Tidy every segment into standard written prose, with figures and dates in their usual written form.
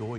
2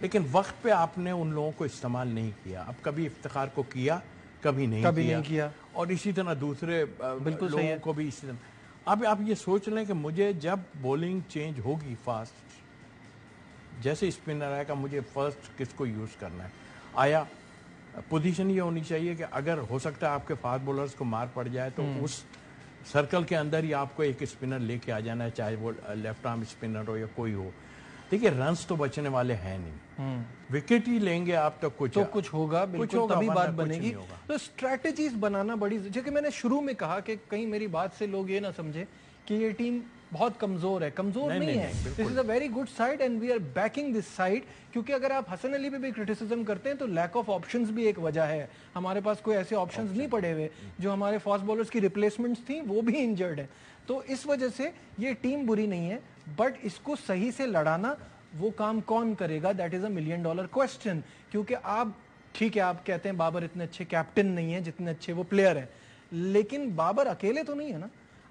لیکن وقت پہ آپ نے ان لوگوں کو استعمال نہیں کیا. اب کبھی افتخار کو کیا, کبھی نہیں کیا, اور اسی طرح دوسرے لوگوں کو بھی اسی طرح. اب آپ یہ سوچ لیں کہ مجھے جب بولنگ چینج ہوگی فاسٹ, جیسے اسپنر آئے گا, مجھے فرسٹ کس کو یوز کرنا ہے. آیا پوزیشن یہ ہونی چاہیے کہ اگر ہو سکتا ہے آپ کے فاسٹ بولرز کو مار پڑ جائے تو اس سرکل کے اندر ہی آپ کو ایک اسپنر لے کے آ جانا ہے, چاہے وہ لیفٹ آرم اسپنر ہو یا کوئی ہو. دیکھیے رنز تو بچنے والے ہیں نہیں, وکٹ ہی لیں گے آپ تو کچھ ہوگا, بالکل تبھی بات بنے گی. تو اسٹریٹجیز بنانا بڑی, جیسے میں نے شروع میں کہا کہ کہیں میری بات سے لوگ یہ نہ سمجھے کہ یہ ٹیم بہت کمزور ہے. کمزور نہیں ہے, this is a very good side and we are backing this side. کیونکہ اگر آپ حسن علی پہ بھی کرٹیسزم کرتے ہیں تو لیک آف آپشنز بھی ایک وجہ ہے. ہمارے پاس کوئی ایسے آپشنز نہیں پڑے ہوئے. جو ہمارے فاسٹ بولرز کی ریپلیسمنٹس تھیں وہ بھی انجرڈ ہیں. تو اس وجہ سے یہ ٹیم بری نہیں ہے, بٹ اس کو صحیح سے لڑانا وہ کام کون کرے گا, that is a $1 million question. کیونکہ آپ ٹھیک ہے, آپ کہتے ہیں بابر اتنے اچھے کیپٹن نہیں ہیں جتنے اچھے وہ پلیئر ہیں, لیکن بابر اکیلے تو نہیں ہے نا.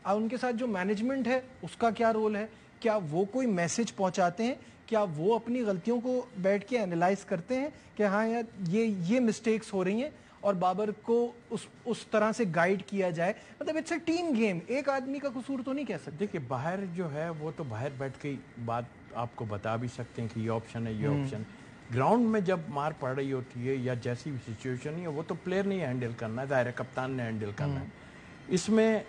ان کے ساتھ جو مینجمنٹ ہے اس کا کیا رول ہے, کیا وہ کوئی میسج پہنچاتے ہیں, کیا وہ اپنی غلطیوں کو بیٹھ کے انالائز کرتے ہیں کہ ہاں یار یہ مسٹیکس ہو رہی ہیں اور بابر کو اس طرح سے گائیڈ کیا جائے. مطلب اٹس اے ٹیم گیم, ایک آدمی کا قصور تو نہیں کہہ سکتے. دیکھیں باہر جو ہے وہ تو باہر بیٹھ کے بات آپ کو بتا بھی سکتے ہیں کہ یہ آپشن ہے, یہ آپشن. گراؤنڈ میں جب مار پڑ رہی ہوتی ہے یا جیسی بھی سچویشن ہے, وہ تو پلیئر نہیں ہینڈل کرنا ہے, ظاہر ہے کپتان نے ہینڈل کرنا ہے. اس میں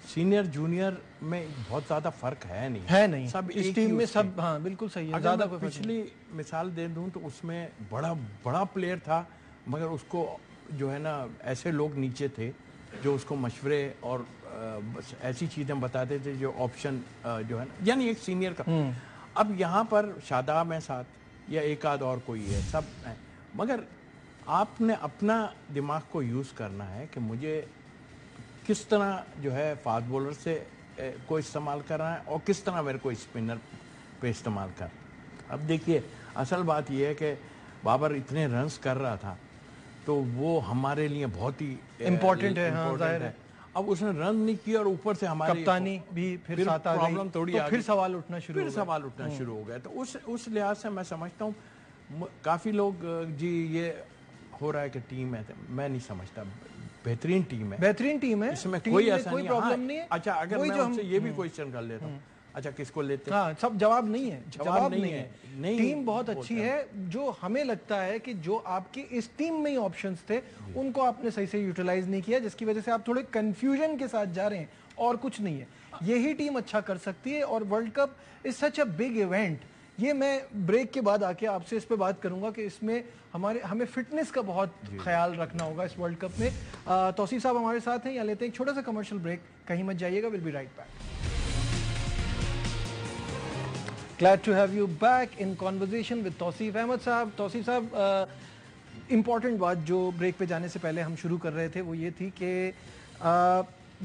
سینئر جونیئر میں بہت زیادہ فرق ہے نہیں, سب اس ٹیم میں سب, ہاں بالکل صحیح ہے. اگر میں پچھلی مثال دے دوں تو اس میں بڑا پلیئر تھا, مگر اس کو جو ہے نا ایسے لوگ نیچے تھے جو اس کو مشورے اور ایسی چیزیں بتاتے تھے جو آپشن جو ہے نا, یعنی ایک سینئر کا. اب یہاں پر شاداب ہے ساتھ یا ایک آدھ اور کوئی ہے, سب ہیں, مگر آپ نے اپنا دماغ کو یوز کرنا ہے کہ مجھے کس طرح جو ہے فاسٹ بولر سے کو استعمال کرنا ہے اور کس طرح میرے کو اسپنر پہ استعمال کرنا. اب دیکھیے اصل بات یہ ہے کہ بابر اتنے رنز کر رہا تھا تو وہ ہمارے لیے بہت ہی امپورٹنٹ ہے. ظاہر ہے اب اس نے رن نہیں کیا اور اوپر سے ہماری کپتانی بھی پھر ساتھ آ گئی, تو پھر سوال اٹھنا شروع ہو گیا. تو اس لحاظ سے میں سمجھتا ہوں کافی لوگ جی یہ ہو رہا ہے کہ ٹیم ہے, میں نہیں سمجھتا. بہترین ٹیم ہے, اس میں کوئی ایسا پرابلم نہیں ہے. اچھا اگر میں ان سے یہ بھی کوشچن کر لیتا ہوں, اچھا کس کو لیتے؟ ہاں سب جواب نہیں ہے, جواب نہیں ہے. ٹیم بہت اچھی ہے. جو ہمیں لگتا ہے کہ جو آپ کی اس ٹیم میں ہی آپشنز تھے ان کو آپ نے صحیح سے یوٹیلائز نہیں کیا, جس کی وجہ سے آپ تھوڑے کنفیوژن کے ساتھ جا رہے ہیں, اور کچھ نہیں ہے. یہی ٹیم اچھا کر سکتی ہے, اور world Cup is such a big event. یہ میں بریک کے بعد آ کے آپ سے اس پہ بات کروں گا کہ اس میں ہمیں فٹنس کا بہت خیال رکھنا ہوگا اس ورلڈ کپ میں. توصیف صاحب ہمارے ساتھ ہیں, یا لیتے ہیں ایک چھوٹا سا کمرشل بریک, کہیں مت جائیے گا, will be right back. Glad to have you back in conversation with Tauseef Ahmed صاحب. توصیف صاحب, امپورٹنٹ بات جو بریک پہ جانے سے پہلے ہم شروع کر رہے تھے وہ یہ تھی کہ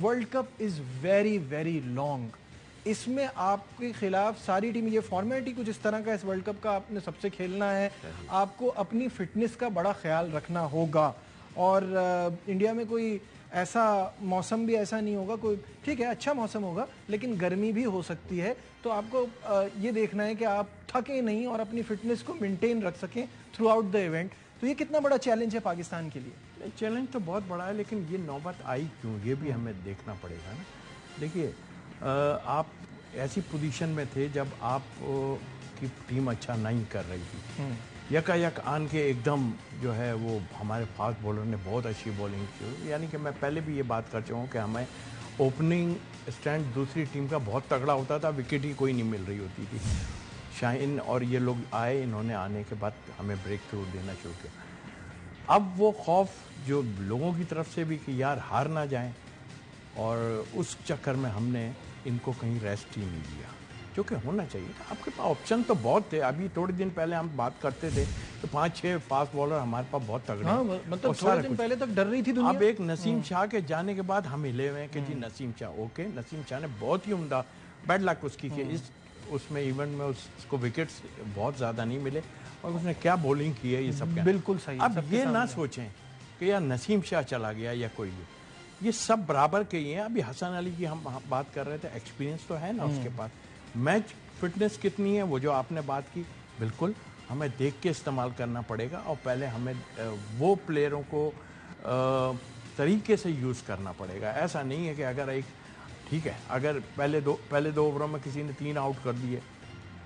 World Cup is very very long. اس میں آپ کے خلاف ساری ٹیم, یہ فارمیٹ ہی کچھ اس طرح کا اس ورلڈ کپ کا آپ نے سب سے کھیلنا ہے, آپ کو اپنی فٹنس کا بڑا خیال رکھنا ہوگا. اور انڈیا میں کوئی ایسا موسم بھی ایسا نہیں ہوگا, کوئی ٹھیک ہے اچھا موسم ہوگا لیکن گرمی بھی ہو سکتی ہے. تو آپ کو یہ دیکھنا ہے کہ آپ تھکیں نہیں اور اپنی فٹنس کو مینٹین رکھ سکیں تھرو آؤٹ دا ایونٹ. تو یہ کتنا بڑا چیلنج ہے پاکستان کے لیے؟ چیلنج تو بہت بڑا ہے, لیکن یہ نوبت آئی کیوں یہ بھی ہمیں دیکھنا پڑے گا نا. دیکھیے آپ ایسی پوزیشن میں تھے جب آپ کی ٹیم اچھا نہیں کر رہی تھی, یک آن کے ایک دم جو ہے وہ ہمارے فاسٹ بولر نے بہت اچھی بولنگ کی. یعنی کہ میں پہلے بھی یہ بات کر چکا ہوں کہ ہمیں اوپننگ اسٹینڈ دوسری ٹیم کا بہت تگڑا ہوتا تھا, وکٹ ہی کوئی نہیں مل رہی ہوتی تھی. شاہین اور یہ لوگ آئے, انہوں نے آنے کے بعد ہمیں بریک تھرو دینا شروع کیا. اب وہ خوف جو لوگوں کی طرف سے بھی کہ یار ہار نہ جائیں, اور اس چکر میں ہم نے ان کو کہیں ریسٹ ہی نہیں دیا, جو کہ ہونا چاہیے تھا. آپ کے پاس آپشن تو بہت تھے. ابھی تھوڑے دن پہلے ہم بات کرتے تھے کہ 5-6 فاسٹ بالر ہمارے پاس بہت تگڑے ہیں, مطلب تھوڑے دن پہلے تک ڈر رہی تھی دنیا. اب ایک نسیم شاہ کے جانے کے بعد ہم ہلے ہوئے ہیں کہ جی نسیم شاہ اوکے, نسیم شاہ نے بہت ہی عمدہ, بیڈ لک اس کی کہ اس میں ایونٹ میں اس کو وکٹس بہت زیادہ نہیں ملے, اور اس نے کیا بولنگ کی ہے یہ سب بالکل صحیح. اب یہ نہ سوچیں کہ یار نسیم شاہ چلا گیا یا کوئی, یہ سب برابر کے ہی ہیں. ابھی حسن علی کی ہم بات کر رہے تھے, ایکسپیرینس تو ہے نا اس کے پاس. میچ فٹنس کتنی ہے وہ جو آپ نے بات کی, بالکل ہمیں دیکھ کے استعمال کرنا پڑے گا اور پہلے ہمیں وہ پلیئروں کو طریقے سے یوز کرنا پڑے گا. ایسا نہیں ہے کہ اگر ایک ٹھیک ہے اگر پہلے دو اووروں میں کسی نے 3 آؤٹ کر دیے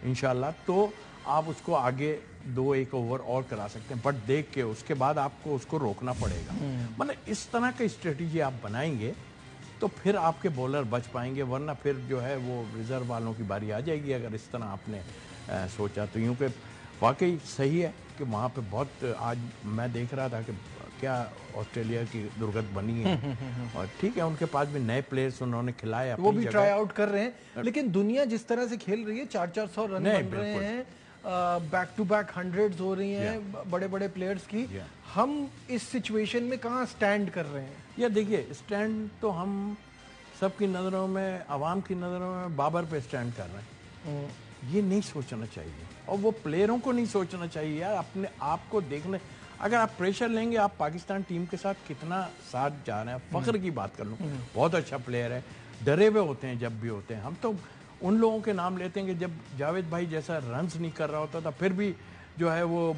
انشاءاللہ تو آپ اس کو آگے 2-1 اوور اور کرا سکتے ہیں, بٹ دیکھ کے اس کے بعد آپ کو اس کو روکنا پڑے گا. مطلب اس طرح کی اسٹریٹجی آپ بنائیں گے تو پھر آپ کے بولر بچ پائیں گے, ورنہ پھر جو ہے وہ ریزرو والوں کی باری آ جائے گی اگر اس طرح آپ نے سوچا تو. یوں کہ واقعی صحیح ہے کہ وہاں پہ بہت آج میں دیکھ رہا تھا کہ کیا آسٹریلیا کی درگت بنی ہے, اور ٹھیک ہے ان کے پاس بھی نئے پلیئرز انہوں نے کھلائے, وہ بھی ٹرائی آؤٹ کر رہے ہیں, لیکن دنیا جس طرح سے کھیل رہی ہے 400 رن بن رہے ہیں, بیک ٹو بیک 100s ہو رہی ہیں بڑے بڑے پلیئرز کی, ہم اس سچویشن میں کہاں سٹینڈ کر رہے ہیں؟ یہ دیکھیے اسٹینڈ تو ہم سب کی نظروں میں, عوام کی نظروں میں بابر پہ اسٹینڈ کر رہے ہیں. یہ نہیں سوچنا چاہیے, اور وہ پلیئروں کو نہیں سوچنا چاہیے یار. اپنے آپ کو دیکھنے, اگر آپ پریشر لیں گے, آپ پاکستان ٹیم کے ساتھ کتنا ساتھ جا رہے ہیں. فخر کی بات کر لوں, بہت اچھا پلیئر ہے, ڈرے ہوئے ہوتے ہیں جب بھی ہوتے ہیں. ہم تو ان لوگوں کے نام لیتے ہیں کہ جب جاوید بھائی جیسا رنز نہیں کر رہا ہوتا تھا پھر بھی جو ہے وہ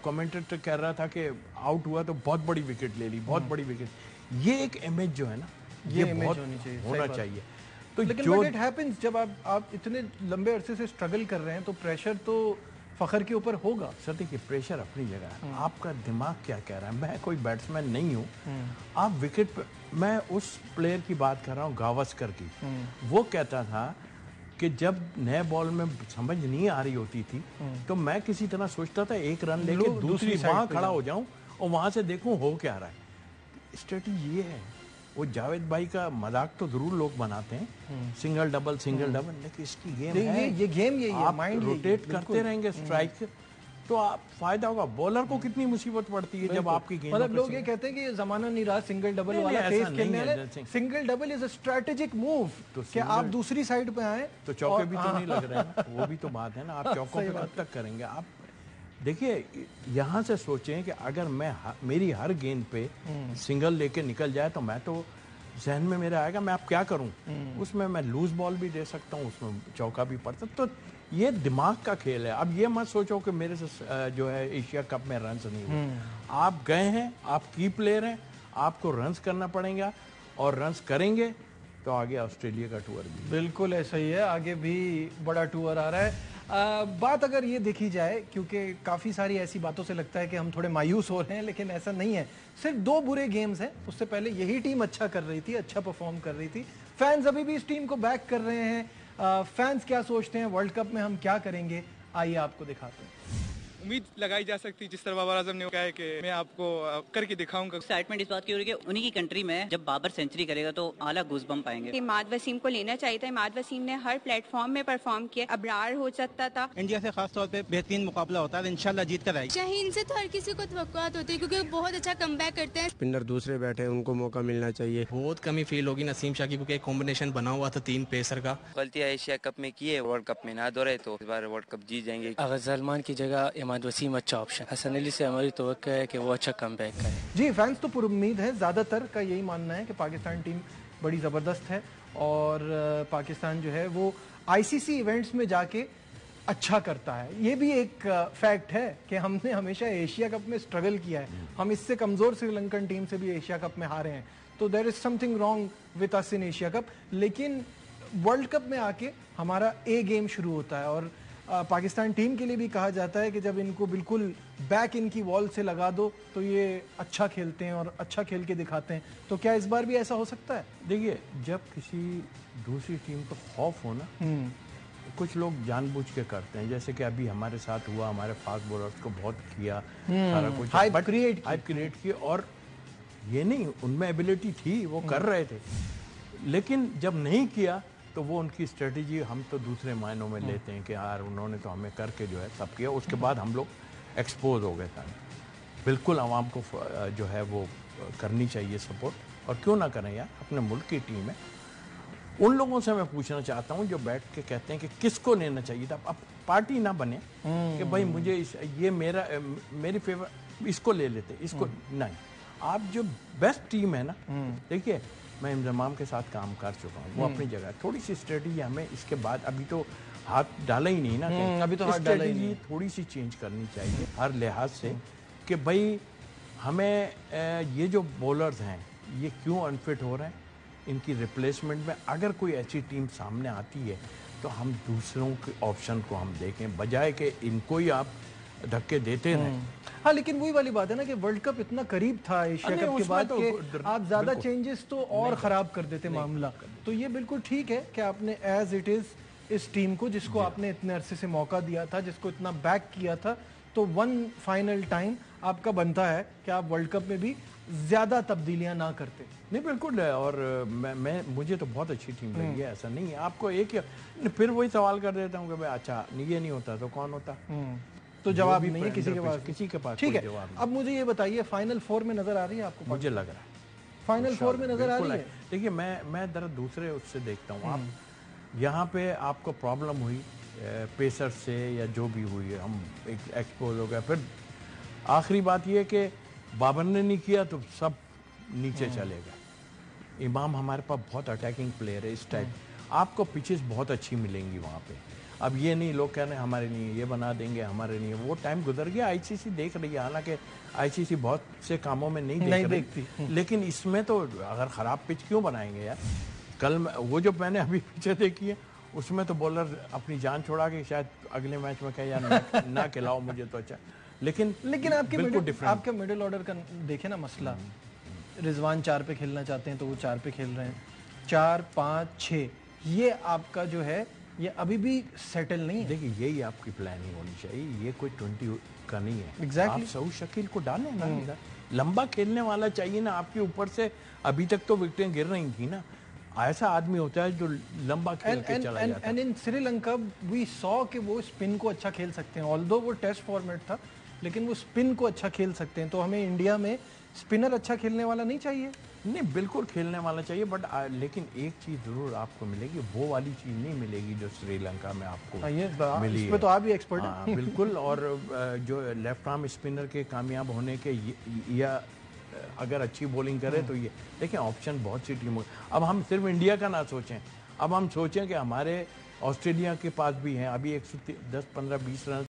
کمنٹیٹر کہہ رہا تھا کہ آؤٹ ہوا تو بہت بڑی وکٹ لے لی, بہت بڑی وکٹ. یہ ایک امیج جو ہے نا یہ بہت ہونا چاہیے. تو لیکن بٹ اٹ ہیپنز, جب آپ اتنے لمبے عرصے سے اسٹرگل کر رہے ہیں تو پریشر تو فخر کے اوپر ہوگا. سر دیکھیے پریشر اپنی جگہ ہے, آپ کا دماغ کیا کہہ رہا ہے. میں کوئی بیٹسمین نہیں ہوں, آپ وکٹ پہ, میں اس پلیئر کی بات کر رہا ہوں گاوسکر کی. وہ کہتا تھا کہ جب نئے بال میں سمجھ نہیں آ رہی ہوتی تھی تو میں کسی طرح سوچتا تھا 1 رن لے کے دوسری وہاں کھڑا ہو جاؤں اور وہاں سے دیکھوں ہو کیا رہا ہے. اسٹریٹجی یہ ہے. وہ جاوید بھائی کا مذاق تو ضرور لوگ بناتے ہیں, سنگل ڈبل, لیکن اس کی گیم ہے, یہ گیم یہی ہے, آپ روٹیٹ کرتے رہیں گے اسٹرائک تو آپ فائدہ ہوگا. بولر کو کتنی مصیبت پڑتی ہے جب آپ کی گیم, مطلب لوگ یہ کہتے ہیں کہ یہ زمانہ نہیں رہا سنگل ڈبل والا, تیز کھیلنے والا. Single double is a strategic move کہ آپ دوسری سائڈ پہ آئیں تو چوکے بھی تو نہیں لگ رہے ہیں, وہ بھی تو بات ہے نا. آپ چوکوں پہ کب تک کریں گے. آپ دیکھیے یہاں سے سوچیں کہ اگر میری ہر گیند پہ سنگل لے کے نکل جائے تو میں تو ذہن میں میرا آئے گا میں اب کیا کروں. اس میں لوز بال بھی دے سکتا ہوں, اس میں چوکا بھی پڑ سکتا. تو یہ دماغ کا کھیل ہے. اب یہ مت سوچو کہ میرے سے جو ہے ایشیا کپ میں رنز نہیں ہوئے. آپ گئے ہیں, آپ کی پلیئر ہیں, آپ کو رنز کرنا پڑیں گا, اور رنز کریں گے تو آگے آسٹریلیا کا ٹور بھی. بالکل ایسا ہی ہے, آگے بھی بڑا ٹور آ رہا ہے. بات اگر یہ دیکھی جائے, کیونکہ کافی ساری ایسی باتوں سے لگتا ہے کہ ہم تھوڑے مایوس ہو رہے ہیں, لیکن ایسا نہیں ہے. صرف 2 برے گیمز ہیں, اس سے پہلے یہی ٹیم اچھا کر رہی تھی, اچھا پرفارم کر رہی تھی. فینز ابھی بھی اس ٹیم کو بیک کر رہے ہیں. فینز کیا سوچتے ہیں ورلڈ کپ میں ہم کیا کریں گے, آئیے آپ کو دکھاتے ہیں. امید لگائی جا سکتی جس طرح بابر اعظم نے کہا ہے کہ میں آپ کو کر کے دکھاؤں گا. ایکسائٹمنٹ اس بات کی ہو رہی ہے کہ انہی کی کنٹری میں جب بابر سینچری کرے گا تو اعلیٰ گوز بم پائیں گے. اماد وسیم کو لینا چاہیے تھا. اماد وسیم نے ہر پلیٹ فارم میں پرفارم کیا. ابرار ہو سکتا تھا. انڈیا سے خاص طور پہ بہترین مقابلہ ہوتا ہے, انشاءاللہ جیت کر آئے گی. شاہین سے تو ہر کسی کو توقعات ہوتی ہے کیونکہ بہت اچھا کم بیک کرتے ہیں. اسپنر دوسرے بیٹھے ان کو موقع ملنا چاہیے. بہت کمی فیل ہوگی نسیم شاہ کی, کیونکہ ایک کمبینیشن بنا ہوا تھا 3 پیسر کا. غلطیاں ایشیا کپ میں کی ہے, ورلڈ کپ میں نہ دہرائے تو اس بار ورلڈ کپ جیت جائیں گے. اگر سلمان کی جگہ اماد وسیم اچھا آپشن. حسن علی سے ہماری توقع ہے کہ وہ اچھا کم بیک کرے. جی فینس تو پر امید ہے, زیادہ تر کا یہی ماننا ہے کہ پاکستان ٹیم بڑی زبردست ہے, اور پاکستان جو ہے وہ آئی سی سی ایونٹس میں جا کے اچھا کرتا ہے. یہ بھی ایک فیکٹ ہے کہ ہم نے ہمیشہ ایشیا کپ میں اسٹرگل کیا ہے. ہم اس سے کمزور سری لنکن ٹیم سے بھی ایشیا کپ میں ہارے ہیں, تو there is something wrong with اس ان ایشیا کپ. لیکن ورلڈ کپ میں آ کے ہمارا اے گیم شروع ہوتا ہے, اور پاکستان ٹیم کے لیے بھی کہا جاتا ہے کہ جب ان کو بالکل بیک ان کی وال سے لگا دو تو یہ اچھا کھیلتے ہیں اور اچھا کھیل کے دکھاتے ہیں. تو کیا اس بار بھی ایسا ہو سکتا ہے؟ دیکھیے جب کسی دوسری ٹیم کو خوف ہونا, کچھ لوگ جان بوجھ کے کرتے ہیں, جیسے کہ ابھی ہمارے ساتھ ہوا. ہمارے فاسٹ بولرز کو بہت کیا, سارا کچھ ہائپ کریٹ کی, اور یہ نہیں ان میں ایبلٹی تھی, وہ کر رہے تھے, لیکن جب نہیں کیا تو وہ ان کی اسٹریٹجی ہم تو دوسرے معنوں میں لیتے ہیں کہ یار انہوں نے تو ہمیں کر کے جو ہے سب کیا. اس کے بعد ہم لوگ ایکسپوز ہو گئے تھے. بالکل عوام کو جو ہے وہ کرنی چاہیے سپورٹ, اور کیوں نہ کریں یار, اپنے ملک کی ٹیم ہے. ان لوگوں سے میں پوچھنا چاہتا ہوں جو بیٹھ کے کہتے ہیں کہ کس کو لینا چاہیے تھا. اب پارٹی نہ بنے کہ بھائی مجھے یہ میری فیور, اس کو لے لیتے, اس کو نہیں. آپ جو بیسٹ ٹیم ہے نا, دیکھیے میں انضمام کے ساتھ کام کر چکا ہوں, وہ اپنی جگہ. تھوڑی سی اسٹریٹجی ہمیں اس کے بعد, ابھی تو ہاتھ ڈالا ہی نہیں نا. ابھی تو ہاتھ ڈالا ہی نہیں. تھوڑی سی چینج کرنی چاہیے ہر لحاظ سے کہ بھائی ہمیں یہ جو بولرز ہیں یہ کیوں انفٹ ہو رہے ہیں, ان کی ریپلیسمنٹ میں اگر کوئی ایسی ٹیم سامنے آتی ہے تو ہم دوسروں کے آپشن کو ہم دیکھیں بجائے کہ ان کو ہی آپ دھکے دیتے رہیں. ہاں لیکن وہی والی بات ہے نا کہ ورلڈ کپ اتنا قریب تھا ایشیا کپ کے بعد کہ آپ زیادہ چینجز تو اور خراب کر دیتے معاملہ. تو یہ بالکل ٹھیک ہے کہ آپ نے ایز اٹ از اس ٹیم کو, جس کو آپ نے اتنے عرصے سے موقع دیا تھا, جس کو اتنا بیک کیا تھا, تو ون فائنل ٹائم آپ کا بنتا ہے کہ آپ ورلڈ کپ میں بھی زیادہ تبدیلیاں نہ کرتے. نہیں بالکل ہے, اور میں مجھے تو بہت اچھی ٹیم لگی ہے, ایسا نہیں ہے. آپ کو ایک پھر وہی سوال کر دیتا ہوں کہ بھائی اچھا یہ نہیں ہوتا تو کون ہوتا, تو جواب نہیں ہے کسی کے پاس. ٹھیک ہے, اب مجھے یہ بتائیے فائنل فور میں نظر آ رہی ہے آپ کو؟ مجھے لگ رہا ہے فائنل فور میں نظر آ رہی ہے. دیکھیے میں ذرا دوسرے اس سے دیکھتا ہوں. آپ یہاں پہ آپ کو پرابلم ہوئی پیسر سے یا جو بھی ہوئی, ہم ایکسپوز ہو گئے. پھر آخری بات یہ کہ بابر نے نہیں کیا تو سب نیچے چلے گئے. امام ہمارے پاس بہت اٹیکنگ پلیئر ہے اس ٹائپ, آپ کو پچز بہت اچھی ملیں گی وہاں پہ. اب یہ نہیں لوگ کہہ رہے ہیں ہمارے نہیں یہ بنا دیں گے, ہمارے نہیں, وہ ٹائم گزر گیا. آئی سی سی دیکھ رہی ہے, حالانکہ آئی سی سی بہت سے کاموں میں نہیں دیکھتی, لیکن اس میں تو اگر خراب پچ کیوں بنائیں گے یار. کل وہ جو میں نے ابھی پیچھے دیکھی ہے اس میں تو بولر اپنی جان چھوڑا کے شاید اگلے میچ میں کہے یار نہ کھلاؤ مجھے تو اچھا. لیکن آپ کے مڈل آرڈر کا دیکھیں نا مسئلہ, رضوان 4 پہ کھیلنا چاہتے ہیں تو وہ 4 پہ کھیل رہے ہیں, 4 5 6, یہ آپ کا جو ہے یہ ابھی بھی سیٹل نہیں ہے. دیکھیں یہی آپ کی پلاننگ ہونی چاہیے, یہ کوئی 20 کا نہیں ہے. آپ سعود شکیل کو ڈالیں نا, لمبا کھیلنے والا چاہیے نا آپ کے اوپر سے. ابھی تک تو وکٹیں گر رہی تھیں نا, ایسا آدمی ہوتا ہے جو لمبا کھیل کے چلا جاتا ہے. اینڈ ان سری لنکا وی سو کہ وہ اسپن کو اچھا کھیل سکتے ہیں, آلدو وہ ٹیسٹ فارمیٹ تھا لیکن وہ اسپن کو اچھا کھیل سکتے ہیں. تو ہمیں انڈیا میں اسپنر اچھا کھیلنے والا نہیں چاہیے. نہیں بالکل کھیلنے والا چاہیے, بٹ لیکن ایک چیز ضرور آپ کو ملے گی, وہ والی چیز نہیں ملے گی جو سری لنکا میں آپ کو ملی ہے. تو آپ بھی ایکسپرٹ ہیں. بالکل. اور جو لیفٹ آرم اسپنر کے کامیاب ہونے کے یا اگر اچھی بولنگ کرے تو یہ دیکھیں آپشن بہت سی ٹیموں. اب ہم صرف انڈیا کا نہ سوچیں, اب ہم سوچیں کہ ہمارے آسٹریلیا کے پاس بھی ہیں ابھی 110 15 20 رن